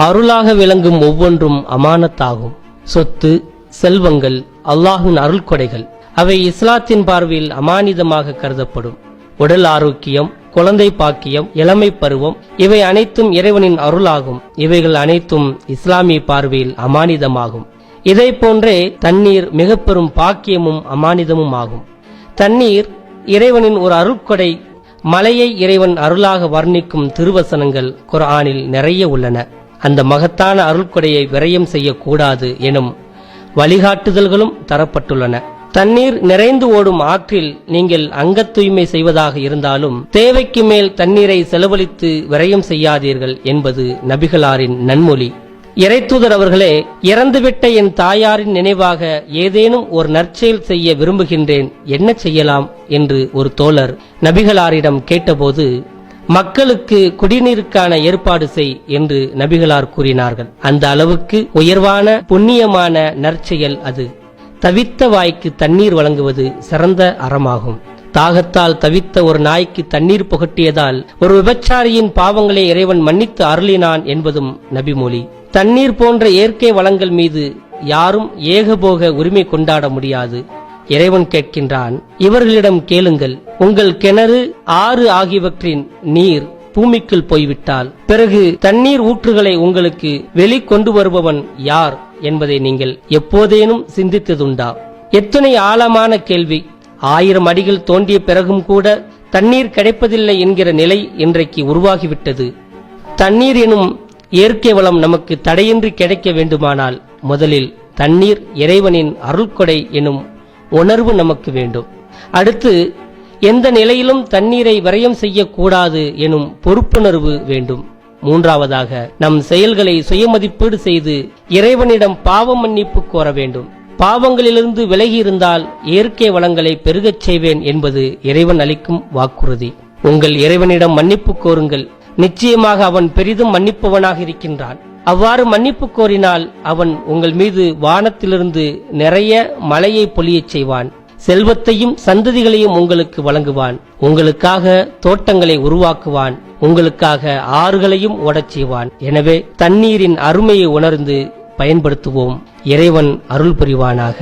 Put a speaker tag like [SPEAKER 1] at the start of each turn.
[SPEAKER 1] அருளாக விளங்கும் ஒவ்வொன்றும் அமானத்தாகும். சொத்து, செல்வங்கள் அல்லாஹ்வின் அருள் கொடைகள். அவை இஸ்லாத்தின் பார்வையில் அமானிதமாக கருதப்படும். உடல் ஆரோக்கியம், குழந்தை பாக்கியம், இளமை பருவம் இவை அனைத்தும் இறைவனின் அருளாகும். இவைகள் அனைத்தும் இஸ்லாமிய பார்வையில் அமானிதமாகும். இதை போன்றே தண்ணீர் மிக பெரும் பாக்கியமும் அமானிதமும் ஆகும். தண்ணீர் இறைவனின் ஒரு அருட்கொடை. மலையை இறைவன் அருளாக வர்ணிக்கும் திருவசனங்கள் குர்ஆனில் நிறைய உள்ளன. அந்த மகத்தான அருள்கொடையை விரயம் செய்யக்கூடாது எனும் வழிகாட்டுதல்களும் தரப்பட்டுள்ளன. தண்ணீர் நிறைந்து ஓடும் ஆற்றில் நீங்கள் அங்க தூய்மை செய்வதாக இருந்தாலும் தேவைக்கு மேல் தண்ணீரை செலவழித்து விரயம் செய்யாதீர்கள் என்பது நபிகளாரின் நன்மொழி. இறைத்தூதர் அவர்களே, இறந்துவிட்ட என் தாயாரின் நினைவாக ஏதேனும் ஒரு நற்செயல் செய்ய விரும்புகின்றேன், என்ன செய்யலாம் என்று ஒரு தோழர் நபிகளாரிடம் கேட்டபோது, மக்களுக்கு குடிநீருக்கான ஏற்பாடு செய் என்று நபிகளார் கூறினார்கள். அந்த அளவுக்கு உயர்வான புண்ணியமான நற்செயல் அது. தவித்த வாய்க்கு தண்ணீர் வழங்குவது சிறந்த அறமாகும். தாகத்தால் தவித்த ஒரு நாய்க்கு தண்ணீர் புகட்டியதால் ஒரு விபச்சாரியின் பாவங்களை இறைவன் மன்னித்து அருளினான் என்பதும் நபிமொழி. தண்ணீர் போன்ற இயற்கை வளங்கள் மீது யாரும் ஏகபோக உரிமை கொண்டாட முடியாது. இறைவன் கேட்கின்றான், இவர்களிடம் கேளுங்கள், உங்கள் கிணறு, ஆறு ஆகியவற்றின் நீர் பூமிக்குள் போய்விட்டால் பிறகு தண்ணீர் ஊற்றுகளை உங்களுக்கு வெளிக்கொண்டு வருபவன் யார் என்பதை நீங்கள் எப்போதேனும் சிந்தித்ததுண்டா? எத்தனை ஆழமான கேள்வி! 1000 அடிகள் தோண்டிய பிறகும் கூட தண்ணீர் கிடைப்பதில்லை என்கிற நிலை இன்றைக்கு உருவாகிவிட்டது. தண்ணீர் எனும் இயற்கை வளம் நமக்கு தடையின்றி கிடைக்க வேண்டுமானால் முதலில் தண்ணீர் இறைவனின் அருள்கொடை எனும் உணர்வு நமக்கு வேண்டும். அடுத்து எந்த நிலையிலும் தண்ணீரை விரயம் செய்யக்கூடாது எனும் பொறுப்புணர்வு வேண்டும். மூன்றாவதாக நம் செயல்களை சுயமதிப்பீடு செய்து இறைவனிடம் பாவ மன்னிப்பு கோர வேண்டும். பாவங்களிலிருந்து விலகி இருந்தால் இயற்கை வளங்களை பெருகச் செய்வேன் என்பது இறைவன் அளிக்கும் வாக்குறுதி. உங்கள் இறைவனிடம் மன்னிப்பு கோருங்கள், நிச்சயமாக அவன் பெரிதும் மன்னிப்பவனாக இருக்கின்றான். அவ்வாறு மன்னிப்பு கோரினால் அவன் உங்கள் மீது வானத்திலிருந்து நிறைய மழையை பொழியச் செய்வான். செல்வத்தையும் சந்ததிகளையும் உங்களுக்கு வழங்குவான். உங்களுக்காக தோட்டங்களை உருவாக்குவான். உங்களுக்காக ஆறுகளையும் ஓடச் செய்வான். எனவே தண்ணீரின் அருமையை உணர்ந்து பயன்படுத்துவோம். இறைவன் அருள் புரிவானாக.